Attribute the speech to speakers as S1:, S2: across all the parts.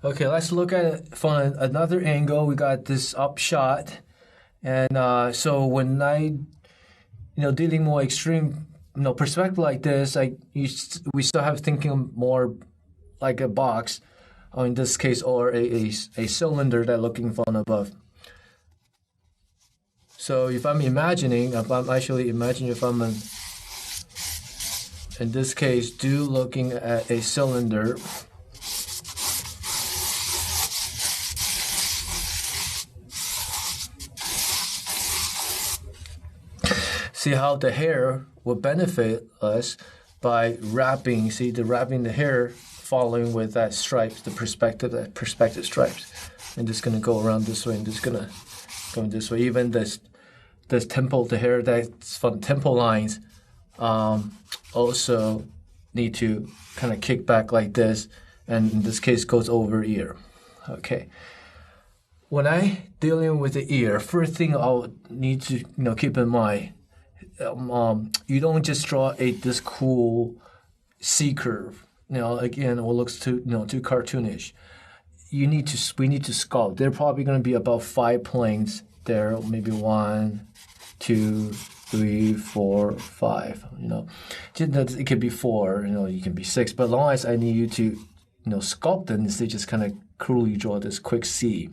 S1: Okay, let's look at it from another angle. We got this up shot, and so when dealing more extreme, perspective like this, we still have thinking more like a box, or in this case, or a cylinder that looking from above. So if I'm actually imagining if I'm in this case, looking at a cylinder. See how the hair will benefit us by wrapping. Wrapping the hair following with that stripes, the perspective stripes. And just gonna go around this way and just gonna go this way. Even this temple, the hair that's from temple lines, also need to kind of kick back like this, and in this case goes over ear. Okay. When I dealing with the ear, first thing I'll need to keep in mind. You don't just draw this cool C curve. Again, what looks too cartoonish. We need to sculpt. There are probably going to be about 5 planes there, maybe 1, 2, 3, 4, 5. It could be 4. You can be 6. But as long as I need you to sculpt them, instead just kind of cruelly draw this quick C.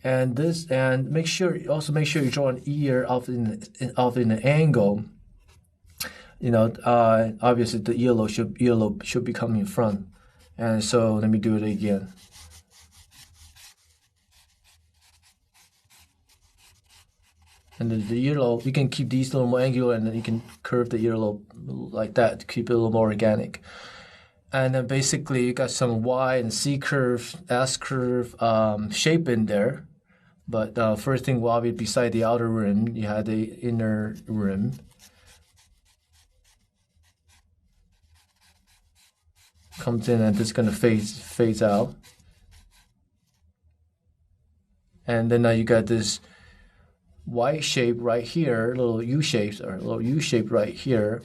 S1: And make sure you draw an ear off in an angle. Obviously the earlobe should be coming in front. And so let me do it again. And the earlobe, you can keep these a little more angular, and then you can curve the earlobe like that to keep it a little more organic. And then basically you got some Y and C curve, S curve shape in there. But first thing, well, beside the outer rim, you had the inner rim. Comes in and it's going to phase out. And then now you got this Y shape right here, little U shape right here.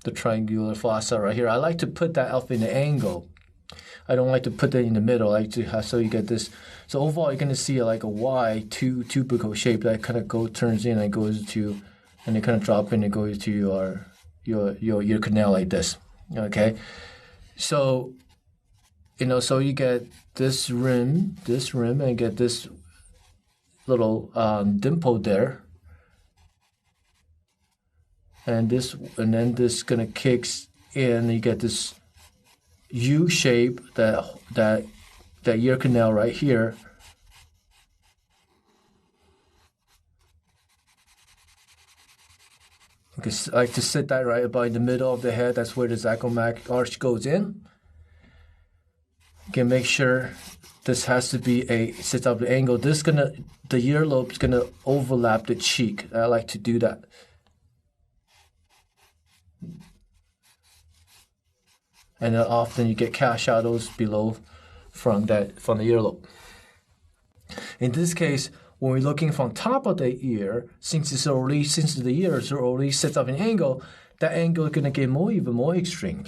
S1: The triangular fossa right here. I like to put that up in the angle. I don't like to put that in the middle. I like to have, so you get this. So overall, you're going to see like a Y tubercle shape that kind of turns in and goes to, and it kind of drop in and goes to your ear canal like this. Okay, so so you get this rim, and you get this little dimple there, and then this gonna kicks in. You get this U shape, that ear canal right here. Okay, so I like to sit that right about in the middle of the head. That's where the zygomatic arch goes in. Okay, make sure this has to be sits up the angle. The earlobe is gonna overlap the cheek. I like to do that. And then often you get cat shadows below from the earlobe. In this case, when we're looking from top of the ear, since the ears are already set up an angle, that angle is gonna get even more extreme.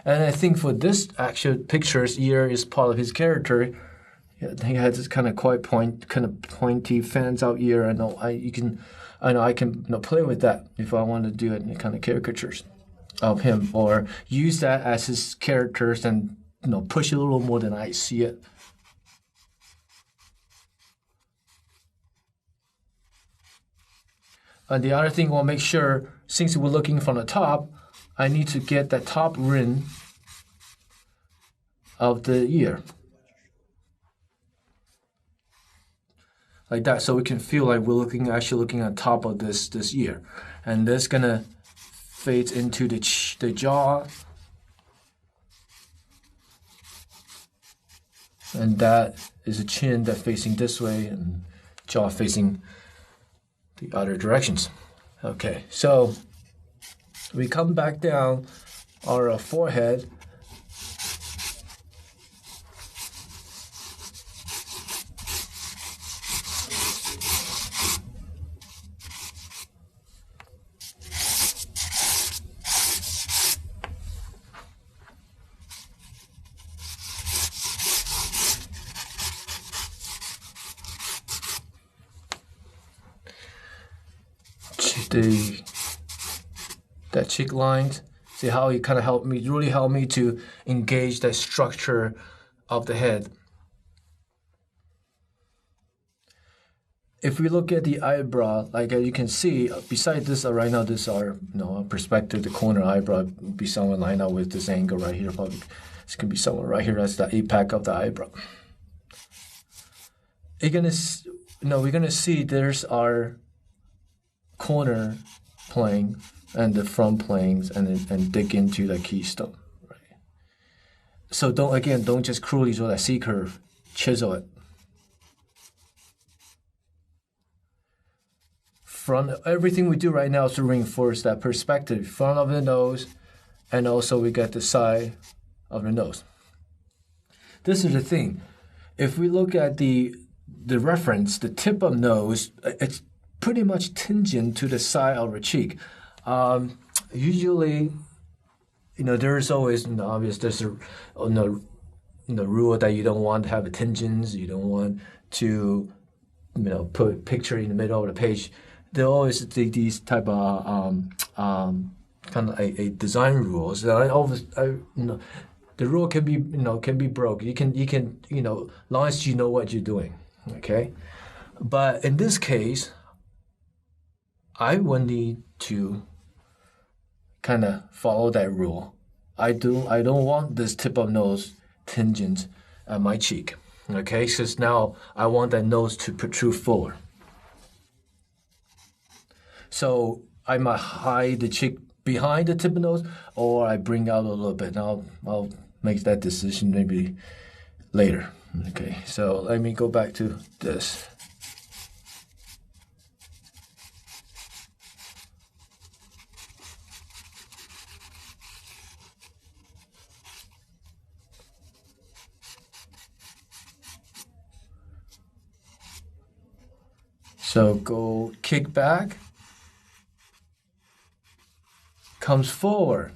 S1: And I think for this actual picture's ear is part of his character. He has this kind of pointy, fans out ear. I know I can play with that if I want to do it in kind of caricatures of him, or use that as his characters and push it a little more than I see it. And the other thing, we'll make sure, since we're looking from the top, I need to get the top rim of the ear. Like that, so we can feel like we're actually looking at top of this ear. And this gonna fade into the jaw. And that is a chin that facing this way and jaw facing the other directions. Okay, so we come back down our forehead. that cheek lines. See how it kind of really helped me to engage that structure of the head. If we look at the eyebrow, like you can see, besides this, right now, this are perspective, the corner eyebrow would be somewhere lined up with this angle right here. Probably this can be somewhere right here. That's the apex of the eyebrow. We're gonna see there's our corner plane and the front planes, and dig into the keystone. Right. So don't just cruelly draw that C curve. Chisel it. Everything we do right now is to reinforce that perspective, front of the nose, and also we get the side of the nose. This is the thing. If we look at the reference, the tip of nose, it's pretty much tangent to the side of the cheek. Usually, there's always obvious. There's a rule that you don't want to have a tangents. You don't want to put a picture in the middle of the page. There always these type of kind of a design rules. The rule can be broken. You can long as you know what you're doing. Okay, but in this case, I would need to kind of follow that rule. I don't want this tip of nose tangent at my cheek. Okay, because now I want that nose to protrude forward. So I might hide the cheek behind the tip of nose, or I bring out a little bit. Now I'll make that decision maybe later. Okay, so let me go back to this. So go kick back. Comes forward.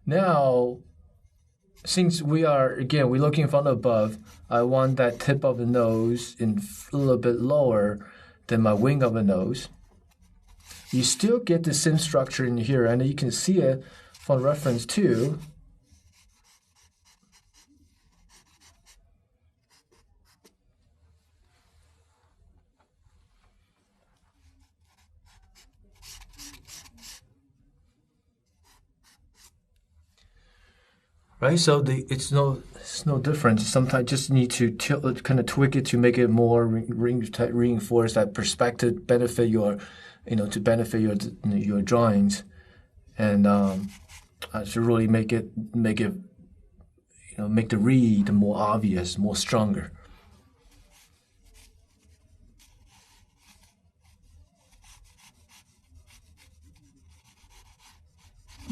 S1: Now, since we're looking from above, I want that tip of the nose a little bit lower than my wing of the nose. You still get the same structure in here, and you can see it from reference to right. So it's no different. Sometimes just need to kind of tweak it to make it more reinforce that perspective, benefit your to benefit your drawings, and to really make the read more obvious, more stronger.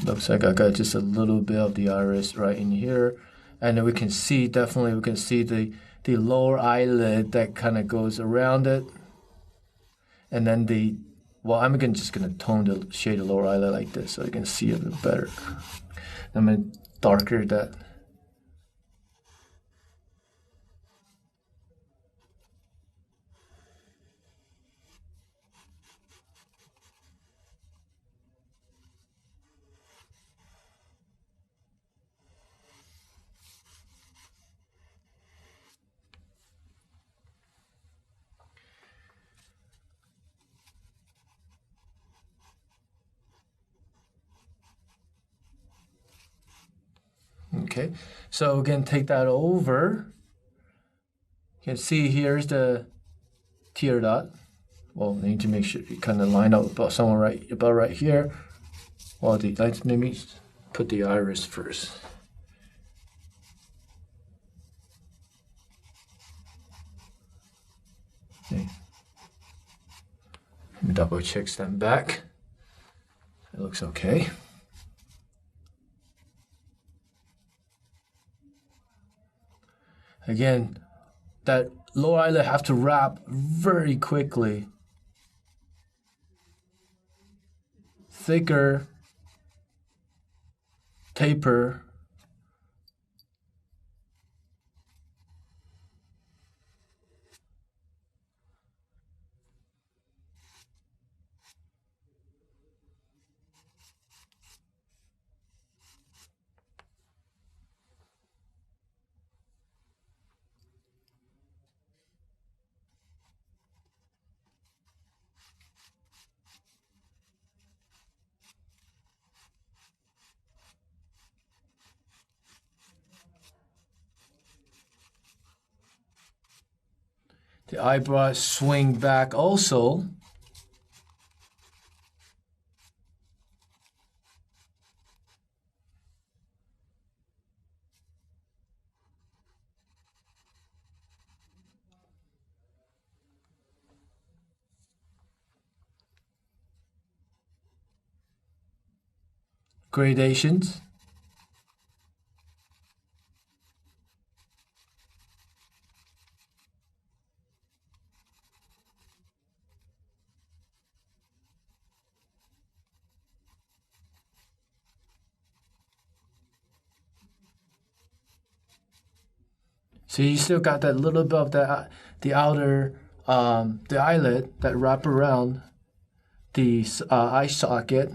S1: Looks like I got just a little bit of the iris right in here, and then we can see the lower eyelid that kind of goes around it, and then I'm just gonna tone the shade of lower eyelid like this so you can see it a bit better. I'm gonna darker that. Okay, so again, take that over. You can see here's the tear dot. Well, I need to make sure you kind of line up about somewhere about right here. Well, let's maybe put the iris first. Okay. Let me double check them back. It looks okay. Again, that lower eyelid have to wrap very quickly thicker taper the eyebrows swing back also. Gradations. So you still got that little bit of the outer the eyelid that wrap around the eye socket.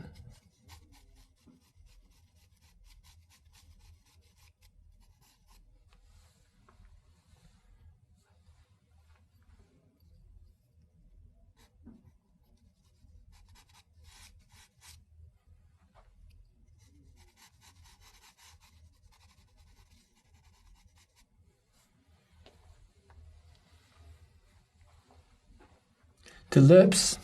S1: The lips.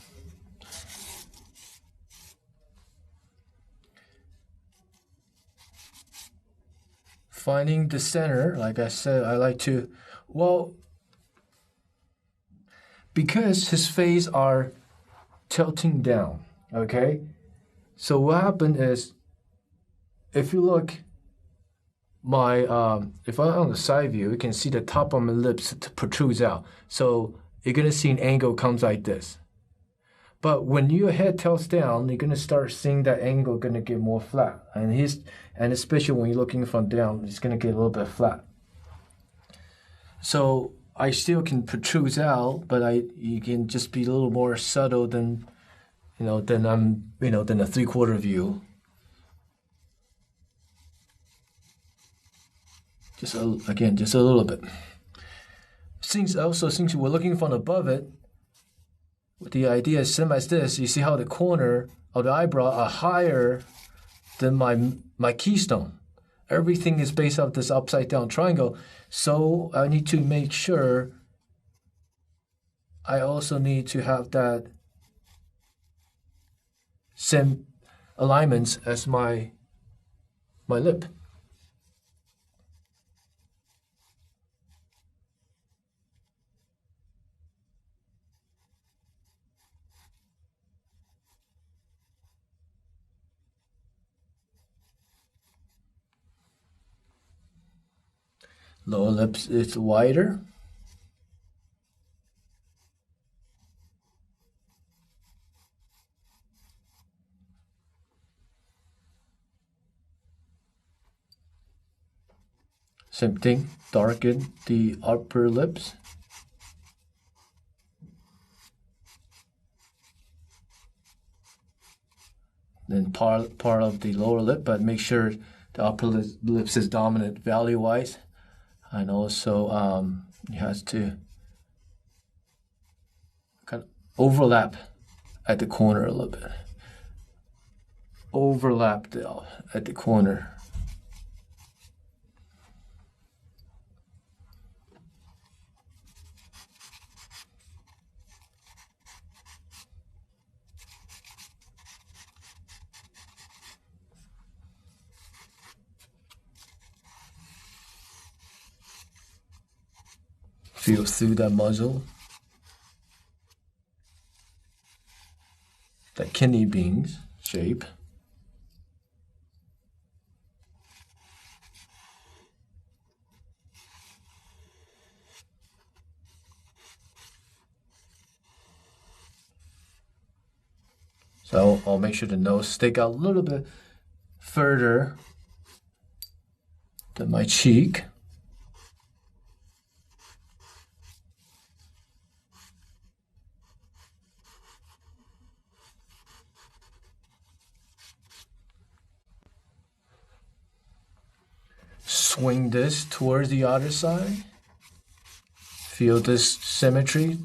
S1: Finding the center, like I said, I like to, well, because his face are tilting down, okay? So what happened is, if you look, if I'm on the side view, you can see the top of my lips protrudes out. So you're gonna see an angle comes like this. But when your head tilts down, you're gonna start seeing that angle gonna get more flat, and especially when you're looking from down, it's gonna get a little bit flat. So I still can protrude out, but you can just be a little more subtle than than a 3/4 view. Just a little bit. Since we're looking from above it, the idea is same as this. You see how the corner of the eyebrow are higher than my keystone. Everything is based off this upside down triangle. So I need to make sure I also need to have that same alignments as my lip. Lower lips is wider. Same thing, darken the upper lips. Then part of the lower lip, but make sure the upper lips is dominant value-wise. And also it has to kind of overlap at the corner a little bit. Overlap at the corner. Feel through that muzzle, that kidney beans shape. So I'll make sure the nose stick out a little bit further than my cheek. Swing this towards the other side. Feel this symmetry.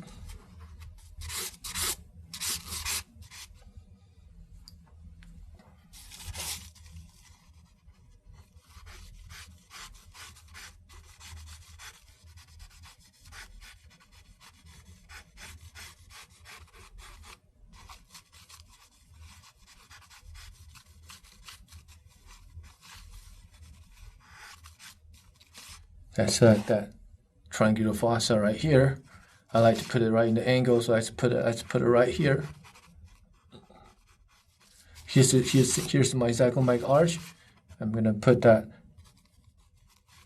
S1: That's that triangular fossa right here. I like to put it right in the angle, so I like to put it right here. Here's my zygomatic arch. I'm gonna put that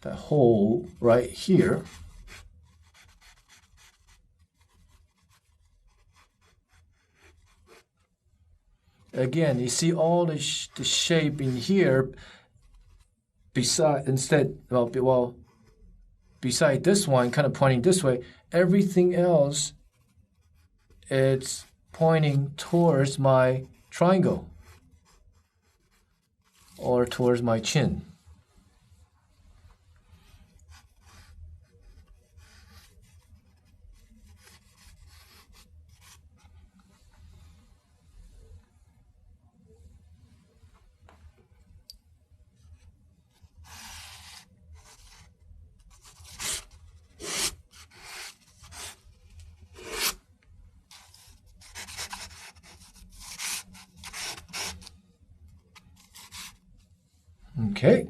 S1: hole right here. Again, you see all the shape in here. Beside this one, kind of pointing this way, everything else, it's pointing towards my triangle or towards my chin. Okay.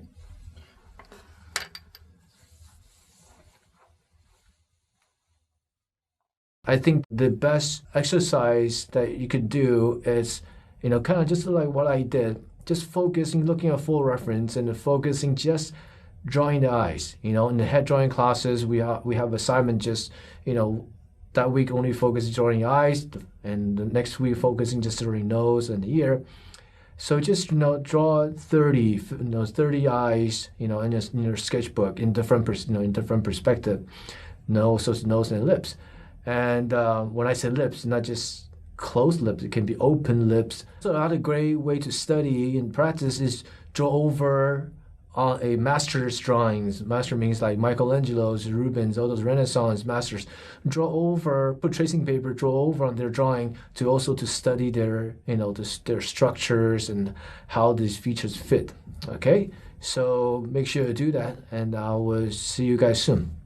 S1: I think the best exercise that you could do is, kind of just like what I did, just focusing, looking at full reference and focusing just drawing the eyes. In the head drawing classes, we have assignment just, that week only focus drawing eyes, and the next week focusing just drawing nose and the ear. So just draw 30 eyes in your sketchbook in different perspective, nose and lips. And when I say lips, not just closed lips, it can be open lips. So another great way to study and practice is draw over on a master's drawings. Master means like Michelangelo's, Rubens, all those Renaissance masters. Draw over, put tracing paper, draw over on their drawing to study their, their structures and how these features fit. Okay, so make sure to do that, and I will see you guys soon.